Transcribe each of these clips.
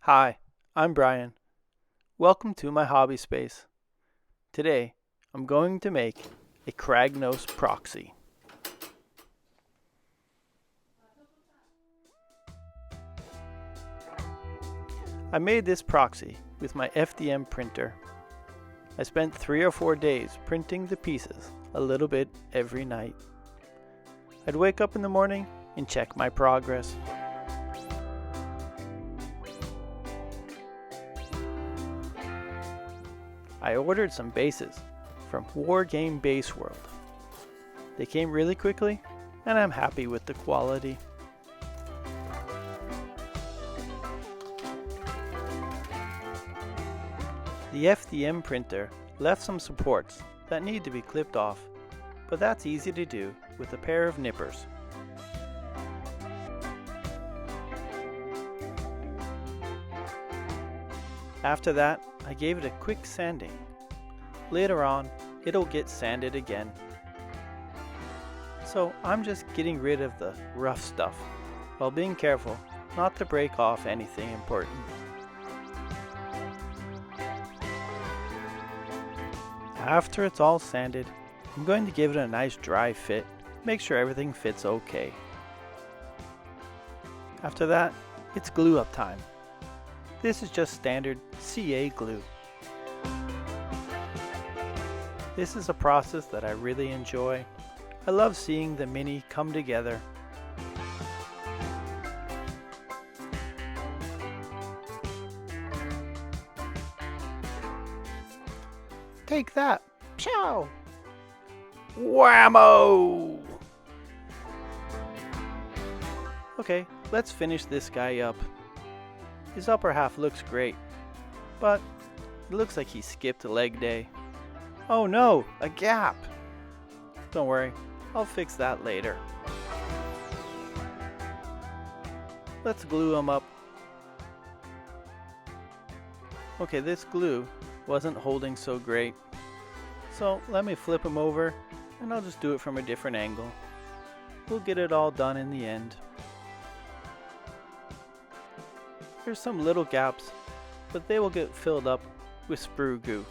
Hi, I'm Brian. Welcome to my hobby space. Today, I'm going to make a Kragnos proxy. I made this proxy with my FDM printer. I spent 3 or 4 days printing the pieces a little bit every night. I'd wake up in the morning and check my progress. I ordered some bases from Wargame Base World. They came really quickly, and I'm happy with the quality. The FDM printer left some supports that need to be clipped off, but that's easy to do with a pair of nippers. After that, I gave it a quick sanding. Later on, it'll get sanded again. So I'm just getting rid of the rough stuff, while being careful not to break off anything important. After it's all sanded, I'm going to give it a nice dry fit, make sure everything fits okay. After that, it's glue up time. This is just standard CA glue. This is a process that I really enjoy. I love seeing the mini come together. Take that! Pow! Whammo! Okay, let's finish this guy up. His upper half looks great, but it looks like he skipped leg day. Oh no, a gap! Don't worry, I'll fix that later. Let's glue him up. Okay, this glue wasn't holding so great, so let me flip him over and I'll just do it from a different angle. We'll get it all done in the end. There's some little gaps, but they will get filled up with sprue goo.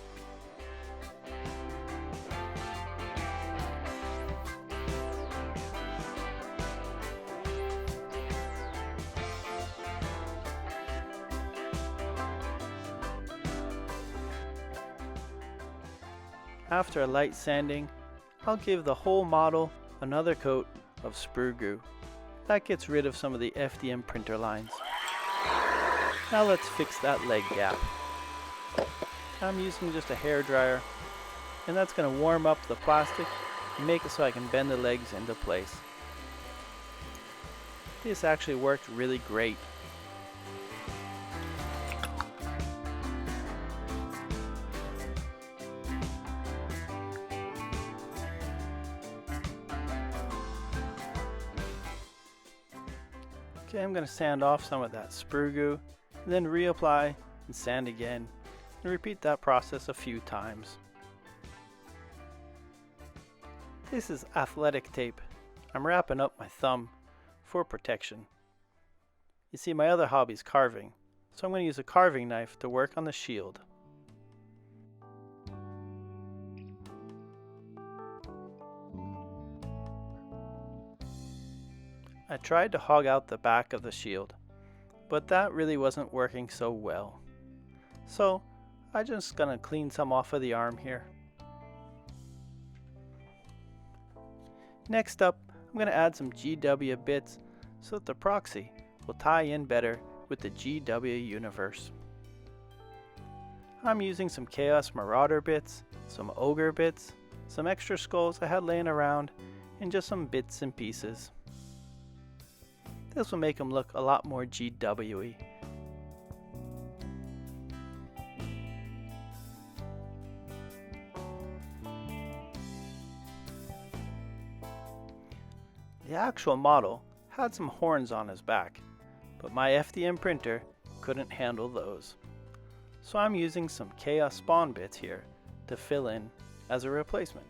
After a light sanding, I'll give the whole model another coat of sprue goo. That gets rid of some of the FDM printer lines. Now let's fix that leg gap. I'm using just a hairdryer, and that's going to warm up the plastic and make it so I can bend the legs into place. This actually worked really great. Okay, I'm going to sand off some of that sprue goo, and then reapply and sand again, and repeat that process a few times. This is athletic tape. I'm wrapping up my thumb for protection. You see, my other hobby is carving, so I'm going to use a carving knife to work on the shield. I tried to hog out the back of the shield, but that really wasn't working so well. So I'm just gonna clean some off of the arm here. Next up, I'm gonna add some GW bits so that the proxy will tie in better with the GW universe. I'm using some Chaos Marauder bits, some Ogre bits, some extra skulls I had laying around, and just some bits and pieces. This will make them look a lot more GW-y. The actual model had some horns on his back, but my FDM printer couldn't handle those. So I'm using some Chaos Spawn bits here to fill in as a replacement.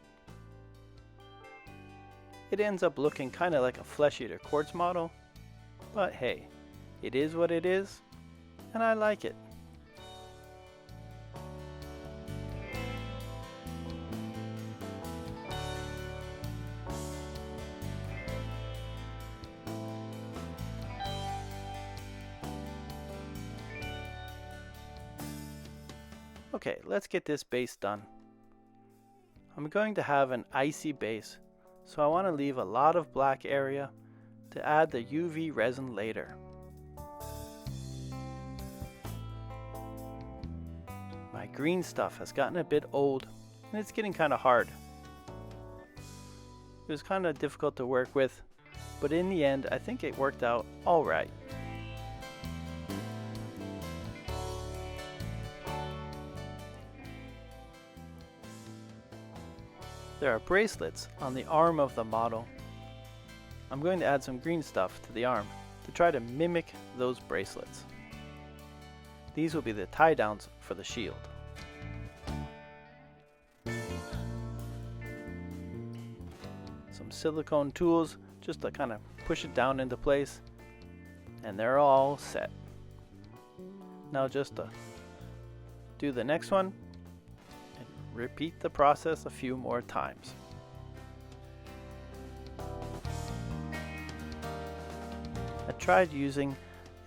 It ends up looking kinda like a Flesh Eater Quartz model, but hey, it is what it is, and I like it. Okay, let's get this base done. I'm going to have an icy base, so I want to leave a lot of black area to add the UV resin later. My green stuff has gotten a bit old and it's getting kind of hard. It was kind of difficult to work with, but in the end I think it worked out alright. There are bracelets on the arm of the model. I'm going to add some green stuff to the arm to try to mimic those bracelets. These will be the tie downs for the shield. Some silicone tools just to kind of push it down into place, and they're all set. Now just to do the next one and repeat the process a few more times. I tried using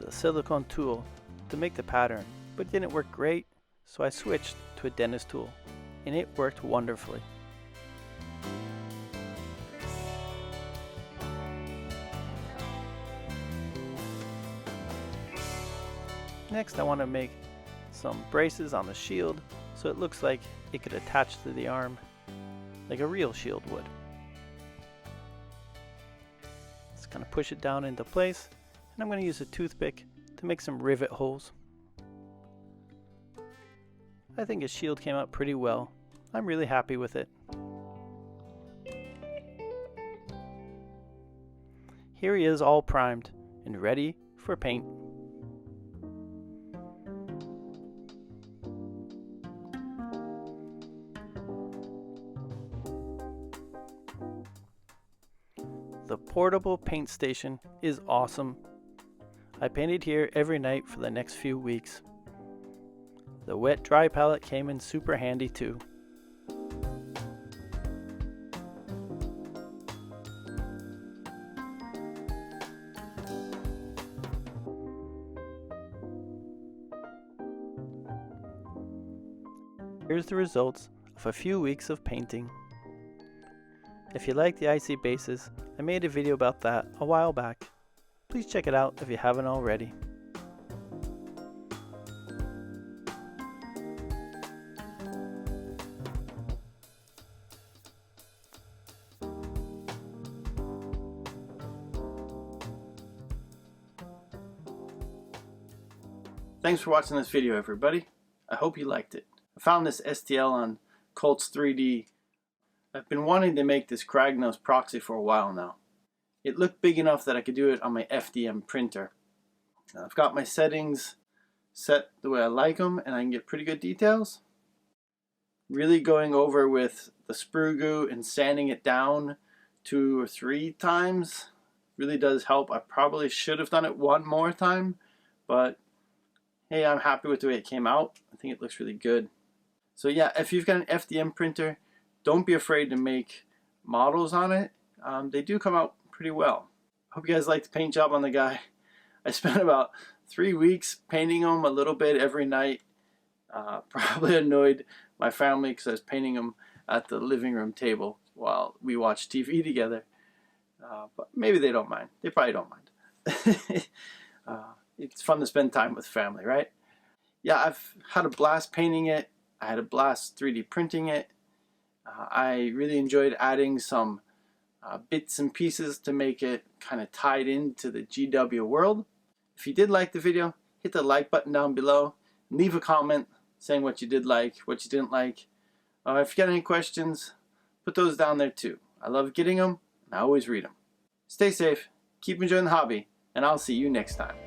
the silicone tool to make the pattern, but it didn't work great, so I switched to a dentist tool, and it worked wonderfully. Next, I want to make some braces on the shield so it looks like it could attach to the arm like a real shield would. Just kind of push it down into place, and I'm going to use a toothpick to make some rivet holes. I think his shield came out pretty well. I'm really happy with it. Here he is, all primed and ready for paint. The portable paint station is awesome. I painted here every night for the next few weeks. The wet dry palette came in super handy too. Here's the results of a few weeks of painting. If you like the icy bases, I made a video about that a while back. Please check it out if you haven't already. Thanks for watching this video, everybody. I hope you liked it. I found this STL on Colts 3D. I've been wanting to make this Kragnos proxy for a while now. It looked big enough that I could do it on my FDM printer. I've got my settings set the way I like them, and I can get pretty good details. Really going over with the sprue goo and sanding it down 2 or 3 times really does help. I probably should have done it one more time, but hey, I'm happy with the way it came out. I think it looks really good. So yeah, if you've got an FDM printer, don't be afraid to make models on it. They do come out pretty well. Hope you guys like the paint job on the guy. I spent about 3 weeks painting him a little bit every night. Probably annoyed my family because I was painting him at the living room table while we watched TV together. But maybe they don't mind. They probably don't mind. It's fun to spend time with family, right? Yeah, I've had a blast painting it. I had a blast 3D printing it. I really enjoyed adding some bits and pieces to make it kind of tied into the GW world. If you did like the video, hit the like button down below. Leave a comment saying what you did like, what you didn't like. If you got any questions, put those down there too. I love getting them, and I always read them. Stay safe, keep enjoying the hobby, and I'll see you next time.